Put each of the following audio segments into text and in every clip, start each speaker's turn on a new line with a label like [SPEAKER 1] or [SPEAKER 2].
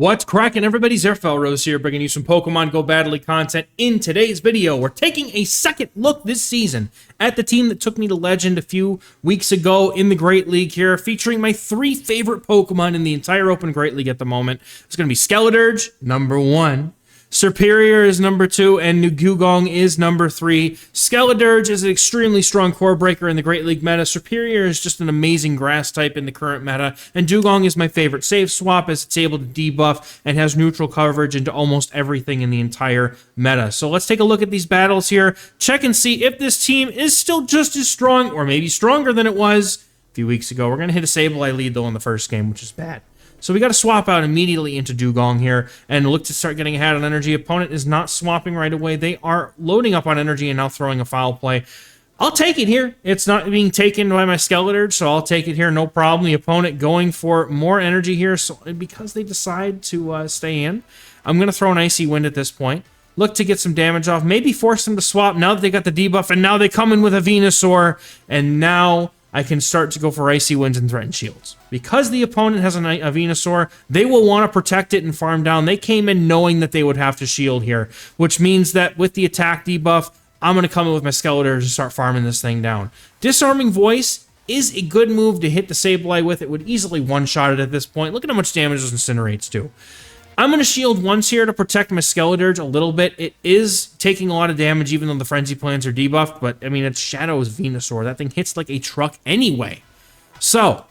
[SPEAKER 1] What's cracking, everybody? XehrFelrose here, bringing you some Pokemon Go Battle League content. In today's video, we're taking a second look this season at the team that took me to Legend a few weeks ago in the Great League here, featuring my 3 favorite Pokemon in the entire Open Great League at the moment. It's going to be Skeledirge, number 1. Serperior is number 2, and Nugugong is number 3. Skeledirge is an extremely strong core breaker in the Great League meta. Serperior is just an amazing grass type in the current meta. And Dugong is my favorite save swap, as it's able to debuff and has neutral coverage into almost everything in the entire meta. So let's take a look at these battles here, check and see if this team is still just as strong, or maybe stronger than it was a few weeks ago. We're going to hit a Sableye lead, though, in the first game, which is bad. So we got to swap out immediately into Dugong here and look to start getting ahead on energy. Opponent is not swapping right away. They are loading up on energy and now throwing a foul play. I'll take it here. It's not being taken by my Skeledirge, so I'll take it here, no problem. The opponent going for more energy here, so because they decide to stay in, I'm going to throw an Icy Wind at this point. Look to get some damage off, maybe force them to swap now that they got the debuff, and now they come in with a Venusaur, and now I can start to go for Icy Winds and Threaten Shields. Because the opponent has a Venusaur, they will want to protect it and farm down. They came in knowing that they would have to shield here, which means that with the attack debuff, I'm going to come in with my Skeledirge and start farming this thing down. Disarming Voice is a good move to hit the Sableye with. It would easily one-shot it at this point. Look at how much damage those Incinerates do. I'm going to shield once here to protect my Skeledirge a little bit. It is taking a lot of damage even though the Frenzy Plans are debuffed, but I mean, it's Shadow's Venusaur. That thing hits like a truck anyway. So,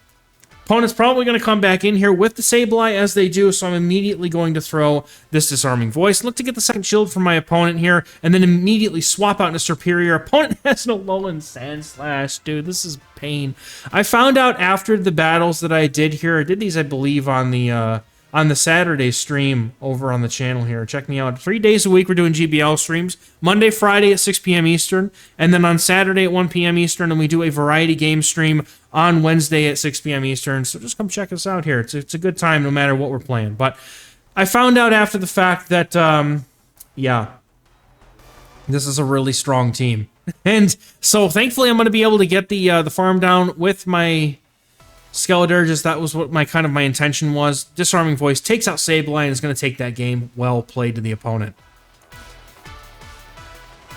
[SPEAKER 1] opponent's probably going to come back in here with the Sableye as they do, so I'm immediately going to throw this Disarming Voice. Look to get the second shield from my opponent here, and then immediately swap out into Serperior. Opponent has no Alolan Sandslash. Dude, this is pain. I found out after the battles that I did here, I did these, I believe, on the Saturday stream over on the channel here. Check me out. 3 days a week we're doing GBL streams. Monday, Friday at 6 p.m. Eastern. And then on Saturday at 1 p.m. Eastern. And we do a variety game stream on Wednesday at 6 p.m. Eastern. So just come check us out here. It's a good time no matter what we're playing. But I found out after the fact that, yeah, this is a really strong team. And so thankfully I'm going to be able to get the farm down with my Skeledirge. That was what my intention was. Disarming Voice takes out Sableye and is going to take that game. Well played to the opponent.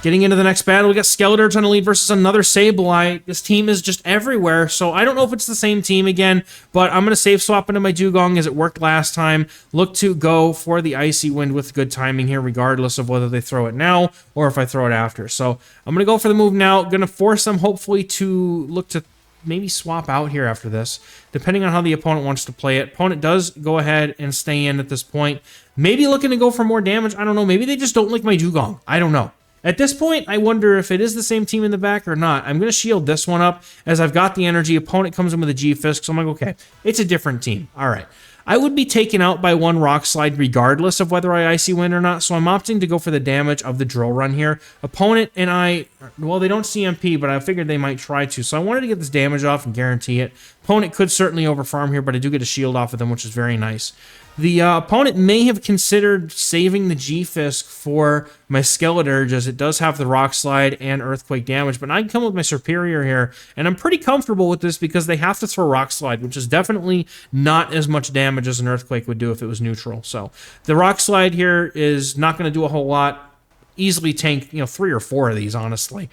[SPEAKER 1] Getting into the next battle, we got Skeledirge on the lead versus another Sableye. This team is just everywhere, so I don't know if it's the same team again, but I'm going to save swap into my Dugong as it worked last time. Look to go for the Icy Wind with good timing here, regardless of whether they throw it now or if I throw it after. So I'm going to go for the move now. Going to force them, hopefully, to look to maybe swap out here after this, depending on how the opponent wants to play it. Opponent does go ahead and stay in at this point. Maybe looking to go for more damage. I don't know. Maybe they just don't like my Dugong. I don't know. At this point, I wonder if it is the same team in the back or not. I'm going to shield this one up as I've got the energy. Opponent comes in with a G-Fisk, so I'm like, okay, it's a different team. All right. I would be taken out by one Rock Slide regardless of whether I Icy Wind or not, so I'm opting to go for the damage of the Drill Run here. Opponent and I, well, they don't CMP, but I figured they might try to, so I wanted to get this damage off and guarantee it. Opponent could certainly overfarm here, but I do get a shield off of them, which is very nice. The opponent may have considered saving the G-Fisk for my Skeledirge, as it does have the Rock Slide and Earthquake damage, but I can come with my Serperior here, and I'm pretty comfortable with this because they have to throw Rock Slide, which is definitely not as much damage as an Earthquake would do if it was neutral. So the Rock Slide here is not going to do a whole lot. Easily tank, 3 or 4 of these, honestly.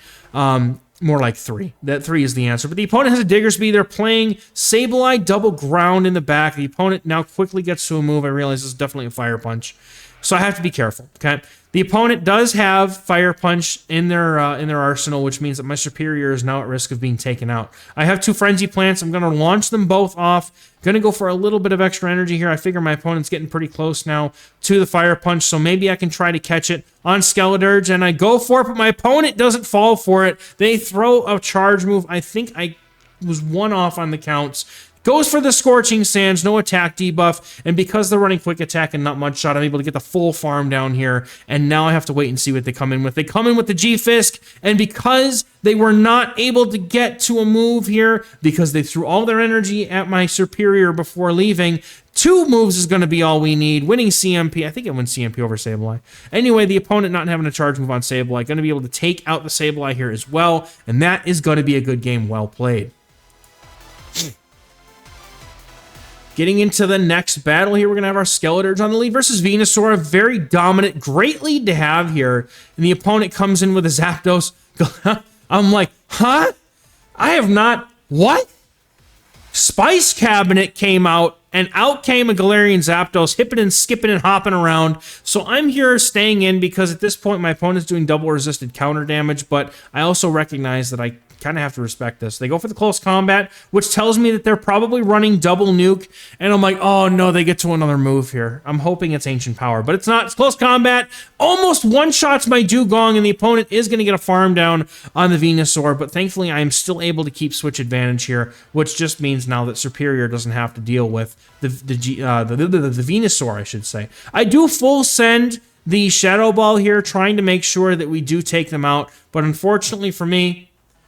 [SPEAKER 1] More like 3. That 3 is the answer. But the opponent has a Diggersby. They're playing Sableye double ground in the back. The opponent now quickly gets to a move. I realize this is definitely a Fire Punch, so I have to be careful, okay? The opponent does have Fire Punch in their arsenal, which means that my Serperior is now at risk of being taken out. I have 2 Frenzy Plants. I'm going to launch them both off. Going to go for a little bit of extra energy here. I figure my opponent's getting pretty close now to the Fire Punch, so maybe I can try to catch it on Skeledirge, and I go for it, but my opponent doesn't fall for it. They throw a charge move. I think I was 1 off on the counts. Goes for the Scorching Sands, no attack debuff, and because they're running Quick Attack and not Mud Shot, I'm able to get the full farm down here, and now I have to wait and see what they come in with. They come in with the G-Fisk, and because they were not able to get to a move here, because they threw all their energy at my Serperior before leaving, 2 moves is going to be all we need. Winning CMP, I think it wins CMP over Sableye. Anyway, the opponent not having a charge move on Sableye, going to be able to take out the Sableye here as well, and that is going to be a good game well played. Getting into the next battle here, we're going to have our Skeledirge on the lead versus Venusaur. A very dominant, great lead to have here. And the opponent comes in with a Zapdos. I'm like, huh? I have not... What? Spice Cabinet came out, and out came a Galarian Zapdos, hipping and skipping and hopping around. So I'm here staying in because at this point my opponent's doing double resisted counter damage, but I also recognize that I kind of have to respect this. They go for the close combat, which tells me that they're probably running double nuke, and I'm like, oh no, they get to another move here. I'm hoping it's Ancient Power, but it's not. It's close combat. Almost one-shots my Dugong, and the opponent is going to get a farm down on the Venusaur, but thankfully I am still able to keep switch advantage here, which just means now that Superior doesn't have to deal with the Venusaur, I should say. I do full send the Shadow Ball here, trying to make sure that we do take them out, but unfortunately for me,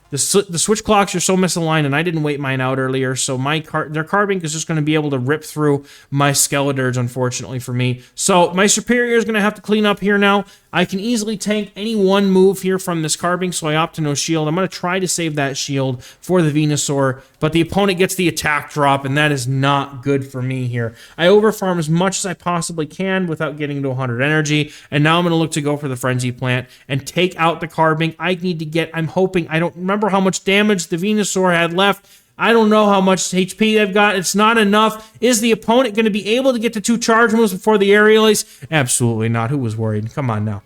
[SPEAKER 1] the switch clocks are so misaligned, and I didn't wait mine out earlier, so their Carbink is just going to be able to rip through my Skeledirge, unfortunately for me. So my Superior is going to have to clean up here now. I can easily tank any one move here from this Carbink, so I opt to no shield. I'm going to try to save that shield for the Venusaur, but the opponent gets the attack drop, and that is not good for me here. I overfarm as much as I possibly can without getting to 100 energy, and now I'm going to look to go for the Frenzy Plant and take out the Carbink. I need to get, I'm hoping, I don't remember how much damage the Venusaur had left. I don't know how much HP they've got. It's not enough. Is the opponent going to be able to get to 2 charge moves before the Aerial Ace? Absolutely not. Who was worried? Come on now.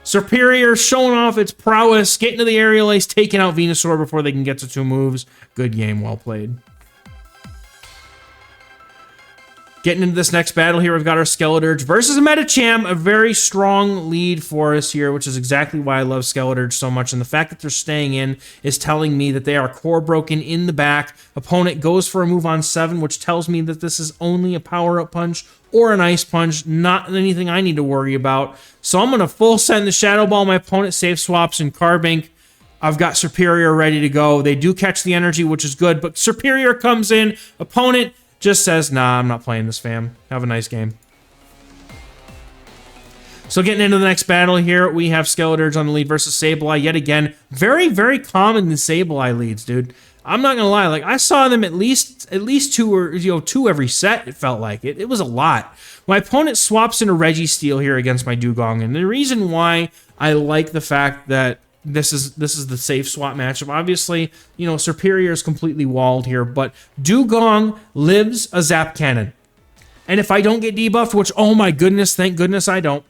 [SPEAKER 1] Superior showing off its prowess, getting to the Aerial Ace, taking out Venusaur before they can get to 2 moves. Good game, well played. Getting into this next battle here, we've got our Skeledirge versus a Medicham, a very strong lead for us here, which is exactly why I love Skeledirge so much. And the fact that they're staying in is telling me that they are core broken in the back. Opponent goes for a move on 7, which tells me that this is only a power-up punch or an ice punch, not anything I need to worry about. So I'm going to full send the Shadow Ball. My opponent safe swaps in Carbink. I've got Superior ready to go. They do catch the energy, which is good, but Superior comes in. Opponent just says, nah, I'm not playing this, fam. Have a nice game. So getting into the next battle here, we have Skeledirge on the lead versus Sableye yet again. Very, very common the Sableye leads, dude. I'm not gonna lie, like I saw them at least 2 or 2 every set. It felt like it was a lot. My opponent swaps into Registeel here against my Dugong, and the reason why I like the fact that this is the safe swap matchup. Obviously, you know, Superior is completely walled here, but Dugong lives a Zap Cannon. And if I don't get debuffed, which, oh my goodness, thank goodness I don't,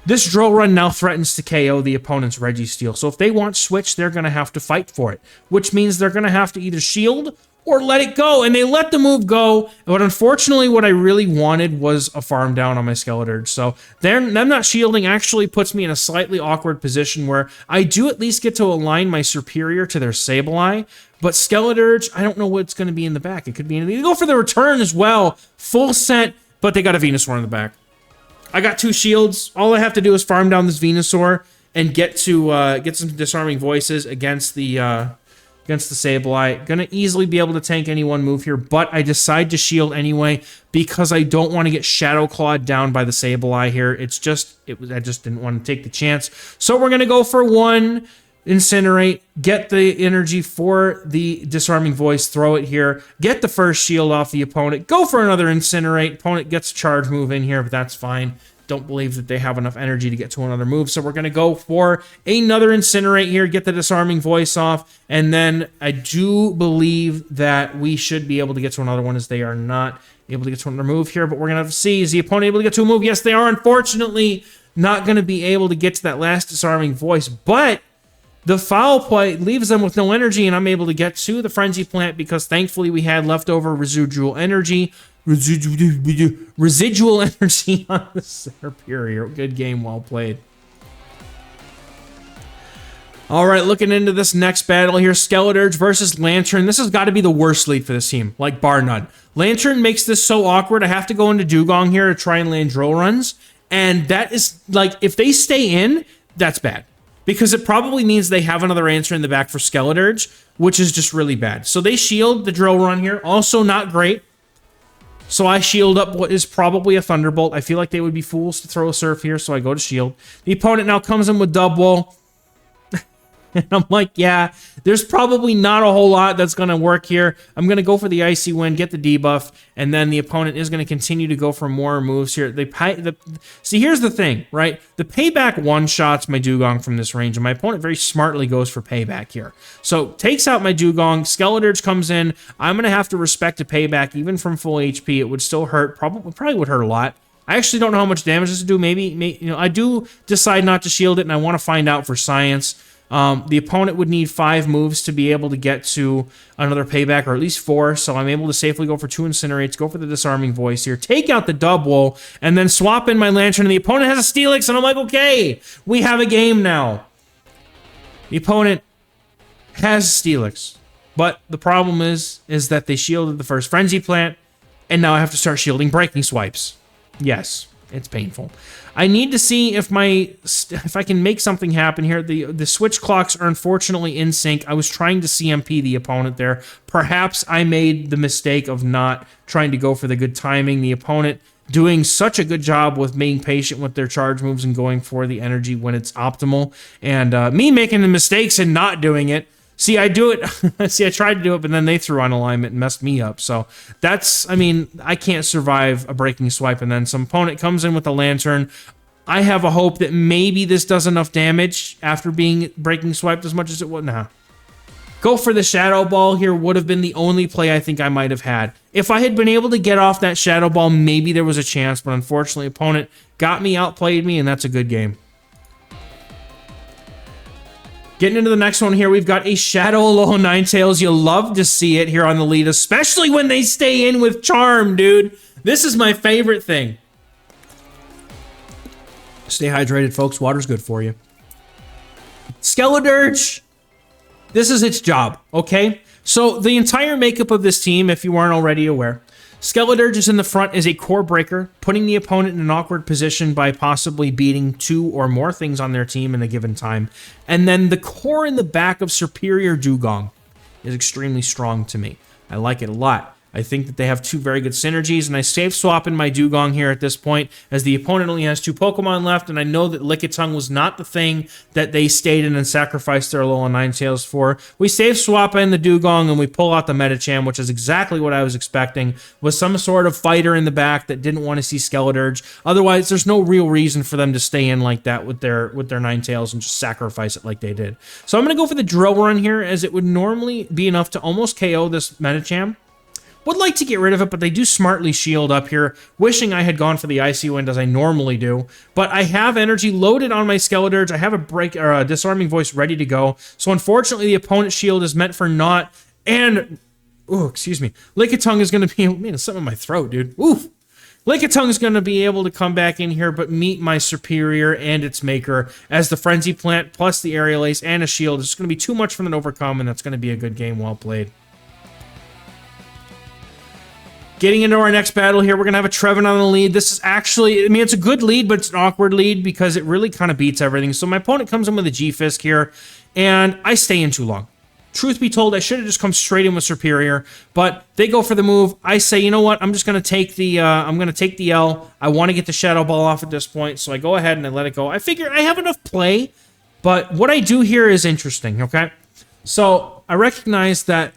[SPEAKER 1] this Drill Run now threatens to KO the opponent's Registeel. So if they want switch, they're going to have to fight for it, which means they're going to have to either shield or let it go, and they let the move go. But unfortunately, what I really wanted was a farm down on my Skeledirge. So them not shielding actually puts me in a slightly awkward position where I do at least get to align my Superior to their Sableye, but Skeledirge, I don't know what's going to be in the back. It could be anything. They go for the return as well, full set, but they got a Venusaur in the back. I got 2 shields. All I have to do is farm down this Venusaur and get to get some disarming voices against the Sableye. Gonna easily be able to tank any one move here, but I decide to shield anyway because I don't want to get Shadow Clawed down by the Sableye here. I just didn't want to take the chance. So we're gonna go for 1 Incinerate, get the energy for the disarming voice, throw it here, get the first shield off the opponent, go for another Incinerate. Opponent gets a charge move in here, but that's fine. Don't believe that they have enough energy to get to another move, so we're going to go for another Incinerate here, get the disarming voice off, and then I do believe that we should be able to get to another one, as they are not able to get to another move here, but we're going to have to see. Is the opponent able to get to a move? Yes, they are. Unfortunately, not going to be able to get to that last disarming voice, but the foul play leaves them with no energy, and I'm able to get to the Frenzy Plant because thankfully we had leftover residual energy on the Superior. Good game, well played. All right, looking into this next battle here, Skeledirge versus Lanturn. This has got to be the worst lead for this team, like bar none. Lanturn makes this so awkward. I have to go into Dugong here to try and land drill runs, and that is, like, if they stay in, that's bad. Because it probably means they have another answer in the back for Skeledirge, which is just really bad. So they shield the drill run here. Also not great. So I shield up what is probably a Thunderbolt. I feel like they would be fools to throw a Surf here, so I go to shield. The opponent now comes in with Double. And I'm like, yeah, there's probably not a whole lot that's going to work here. I'm going to go for the Icy Wind, get the debuff, and then the opponent is going to continue to go for more moves here. See, here's the thing, right? The payback one-shots my Dugong from this range, and my opponent very smartly goes for payback here. So, takes out my Dugong, Skeledirge comes in, I'm going to have to respect a payback, even from full HP. It would still hurt, probably would hurt a lot. I actually don't know how much damage this would do. Maybe, I do decide not to shield it, and I want to find out for science. The opponent would need 5 moves to be able to get to another payback, or at least 4, so I'm able to safely go for 2 Incinerates, go for the Disarming Voice here, take out the Dubwool, and then swap in my Lanturn, and the opponent has a Steelix, and I'm like, okay, we have a game now. The opponent has Steelix, but the problem is that they shielded the first Frenzy Plant, and now I have to start shielding Breaking Swipes. Yes, it's painful. I need to see if I can make something happen here. The switch clocks are unfortunately in sync. I was trying to CMP the opponent there. Perhaps I made the mistake of not trying to go for the good timing. The opponent doing such a good job with being patient with their charge moves and going for the energy when it's optimal. And me making the mistakes and not doing it. See, I do it. See, I tried to do it, but then they threw on alignment and messed me up. So that's, I mean, I can't survive a Breaking Swipe, and then some opponent comes in with a Lanturn. I have a hope that maybe this does enough damage after being Breaking Swiped as much as it would. Nah. Go for the Shadow Ball here would have been the only play I think I might have had. If I had been able to get off that Shadow Ball, maybe there was a chance, but unfortunately, opponent got me, outplayed me, and that's a good game. Getting into the next one here, we've got a Shadow Alolan Ninetails. You'll love to see it here on the lead, especially when they stay in with Charm, dude. This is my favorite thing. Stay hydrated, folks. Water's good for you. Skeledirge, this is its job, okay? So the entire makeup of this team, if you aren't already aware, Skeledirge is in the front as a core breaker, putting the opponent in an awkward position by possibly beating 2 or more things on their team in a given time. And then the core in the back of Superior Dugong is extremely strong to me. I like it a lot. I think that they have 2 very good synergies, and I safe swap in my Dugong here at this point, as the opponent only has 2 Pokemon left, and I know that Lickitung was not the thing that they stayed in and sacrificed their Alolan Ninetales for. We safe swap in the Dugong, and we pull out the Medicham, which is exactly what I was expecting, with some sort of fighter in the back that didn't want to see Skeledirge. Otherwise, there's no real reason for them to stay in like that with their Ninetales and just sacrifice it like they did. So I'm going to go for the Drill Run here, as it would normally be enough to almost KO this Medicham. Would like to get rid of it, but they do smartly shield up here. Wishing I had gone for the Icy Wind as I normally do. But I have energy loaded on my Skeledirge. I have a Disarming Voice ready to go. So unfortunately, the opponent's shield is meant for naught. And, oh, excuse me. Lickitung is going to be, man, it's something in my throat, dude. Oof. Lickitung is going to be able to come back in here, but meet my Superior and its maker, as the Frenzy Plant plus the Aerial Ace and a shield is going to be too much for them to overcome, and that's going to be a good game well played. Getting into our next battle here, we're going to have a Trevenant on the lead. This is actually, I mean, it's a good lead, but it's an awkward lead because it really kind of beats everything. So my opponent comes in with a G-Fisk here, and I stay in too long. Truth be told, I should have just come straight in with Superior, but they go for the move. I say, you know what? I'm just going to take the L. I want to get the Shadow Ball off at this point, so I go ahead and I let it go. I figure I have enough play, but what I do here is interesting, okay? So I recognize that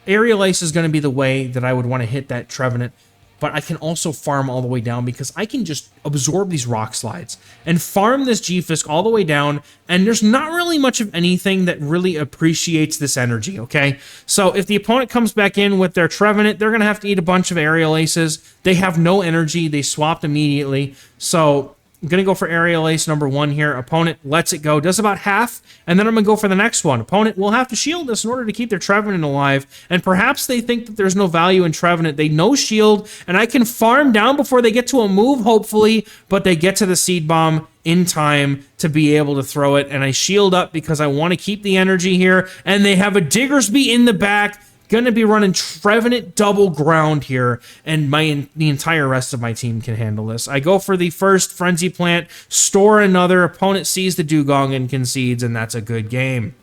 [SPEAKER 1] Aerial Ace is going to be the way that I would want to hit that Trevenant, but I can also farm all the way down because I can just absorb these Rock Slides and farm this G-Fisk all the way down, and there's not really much of anything that really appreciates this energy, okay? So if the opponent comes back in with their Trevenant, they're going to have to eat a bunch of Aerial Aces. They have no energy. They swapped immediately, so I'm going to go for Aerial Ace number 1 here. Opponent lets it go, does about half, and then I'm going to go for the next one. Opponent will have to shield this in order to keep their Trevenant alive, and perhaps they think that there's no value in Trevenant. They no shield, and I can farm down before they get to a move, hopefully, but they get to the Seed Bomb in time to be able to throw it, and I shield up because I want to keep the energy here, and they have a Diggersby in the back. Gonna be running Trevenant double ground here, and the entire rest of my team can handle this. I go for the first Frenzy Plant, store another, opponent sees the Dugong and concedes, and that's a good game.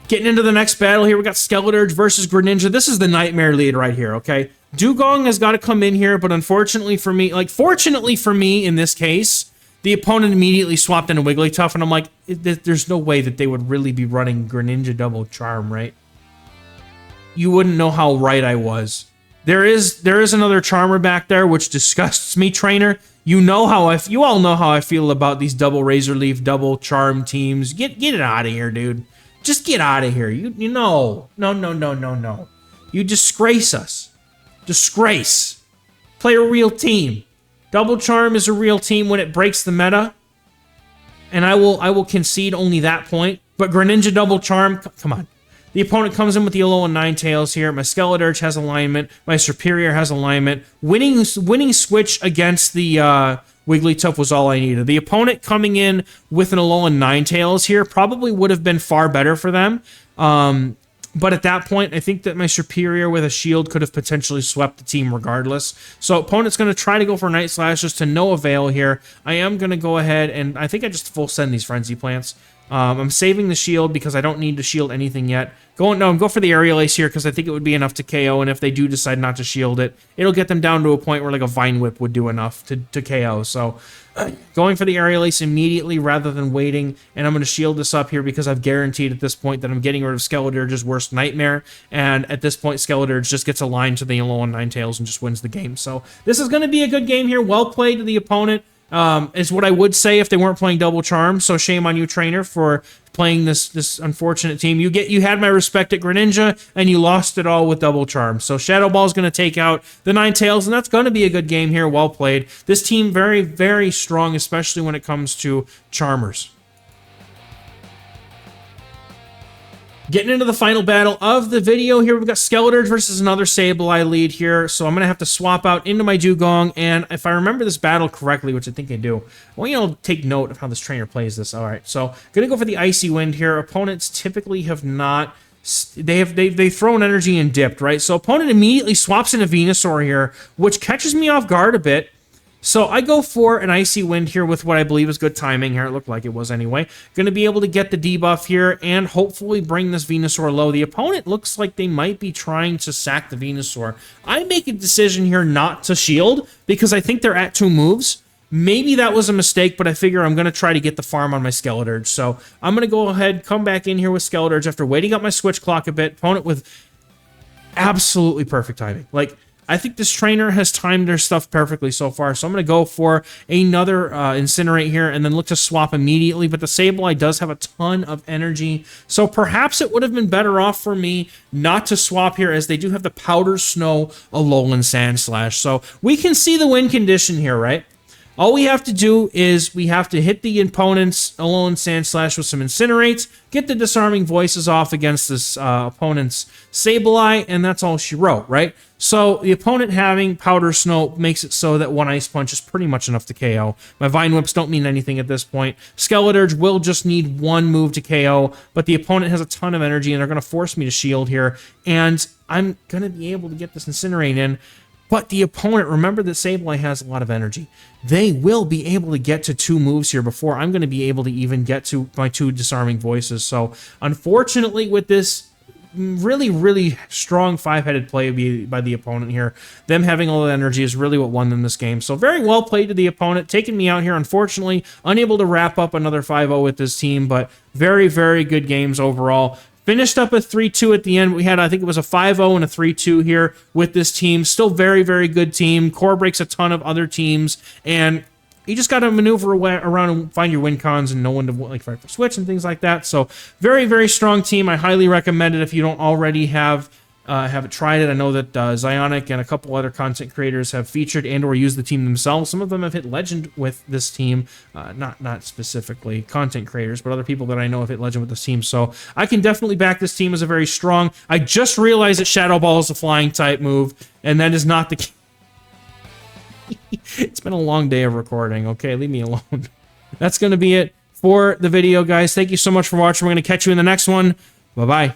[SPEAKER 1] Getting into the next battle here, we got Skeledirge versus Greninja. This is the nightmare lead right here, okay? Dugong has got to come in here, but unfortunately for me, fortunately for me in this case, The opponent immediately swapped into Wigglytuff, and I'm like, there's no way that they would really be running Greninja Double Charm, right? You wouldn't know how right I was. There is another Charmer back there, which disgusts me, trainer. You all know how I feel about these double Razor Leaf, double Charm teams. Get it out of here, dude. Just get out of here. You know. No. You disgrace us. Disgrace. Play a real team. Double Charm is a real team when it breaks the meta. And I will concede only that point. But Greninja Double Charm, come on. The opponent comes in with the Alolan Ninetails here. My Skeledirge has alignment. My Superior has alignment. Winning switch against the Wigglytuff was all I needed. The opponent coming in with an Alolan Ninetails here probably would have been far better for them. But at that point, I think that my Superior with a shield could have potentially swept the team regardless. So opponent's going to try to go for Night Slashes to no avail here. I am going to go ahead and I think I just full send these Frenzy Plants. I'm saving the shield because I don't need to shield anything yet. Go for the Aerial Ace here because I think it would be enough to KO, and if they do decide not to shield it, it'll get them down to a point where like a Vine Whip would do enough to KO. So going for the Aerial Ace immediately rather than waiting, and I'm going to shield this up here because I've guaranteed at this point that I'm getting rid of Skeledirge's worst nightmare, and at this point Skeledirge just gets aligned to the Alolan Ninetails and just wins the game. So this is going to be a good game here. Well played to the opponent. Is what I would say if they weren't playing Double Charm. So shame on you, trainer, for playing this unfortunate team. You had my respect at Greninja, and you lost it all with Double Charm. So Shadow Ball is going to take out the Ninetails, and that's going to be a good game here. Well played. This team very, very strong, especially when it comes to Charmers. Getting into the final battle of the video here, we've got Skeledirge versus another Sableye lead here, so I'm going to have to swap out into my Dugong, and if I remember this battle correctly, which I think I do, I want you to take note of how this trainer plays this. All right, so going to go for the Icy Wind here. Opponents typically have not... They've thrown energy and dipped, right? So opponent immediately swaps into Venusaur here, which catches me off guard a bit. So I go for an Icy Wind here with what I believe is good timing here. It looked like it was anyway. Going to be able to get the debuff here and hopefully bring this Venusaur low. The opponent looks like they might be trying to sack the Venusaur. I make a decision here not to shield because I think they're at 2 moves. Maybe that was a mistake, but I figure I'm going to try to get the farm on my Skeledirge. So I'm going to go ahead, come back in here with Skeledirge after waiting up my switch clock a bit. Opponent with absolutely perfect timing. Like, I think this trainer has timed their stuff perfectly so far, so I'm going to go for another Incinerate here and then look to swap immediately, but the Sableye does have a ton of energy, so perhaps it would have been better off for me not to swap here as they do have the Powder Snow Alolan Sandslash. So we can see the win condition here, right? All we have to do is we have to hit the opponent's Alolan Sandslash with some Incinerates, get the Disarming Voices off against this opponent's Sableye, and that's all she wrote, right? So the opponent having Powder Snow makes it so that 1 Ice Punch is pretty much enough to KO. My Vine Whips don't mean anything at this point. Skeledirge will just need 1 move to KO, but the opponent has a ton of energy, and they're going to force me to shield here, and I'm going to be able to get this Incinerate in. But the opponent, remember that Sableye has a lot of energy. They will be able to get to 2 moves here before I'm going to be able to even get to my 2 Disarming Voices. So, unfortunately, with this really, really strong 5-headed play by the opponent here, them having all the energy is really what won them this game. So, very well played to the opponent, taking me out here. Unfortunately, unable to wrap up another 5-0 with this team, but very, very good games overall. Finished up a 3-2 at the end. We had, I think it was a 5-0 and a 3-2 here with this team. Still very, very good team. Core breaks a ton of other teams, and you just got to maneuver around and find your win cons and know when to like fight for switch and things like that. So very, very strong team. I highly recommend it if you don't already have tried it. I know that Zionic and a couple other content creators have featured and or used the team themselves. Some of them have hit Legend with this team, not specifically content creators, but other people that I know have hit Legend with this team. So I can definitely back this team as a very strong. I just realized that Shadow Ball is a flying type move, and that is not the case. It's been a long day of recording. Okay, leave me alone. That's going to be it for the video, guys. Thank you so much for watching. We're going to catch you in the next one. Bye-bye.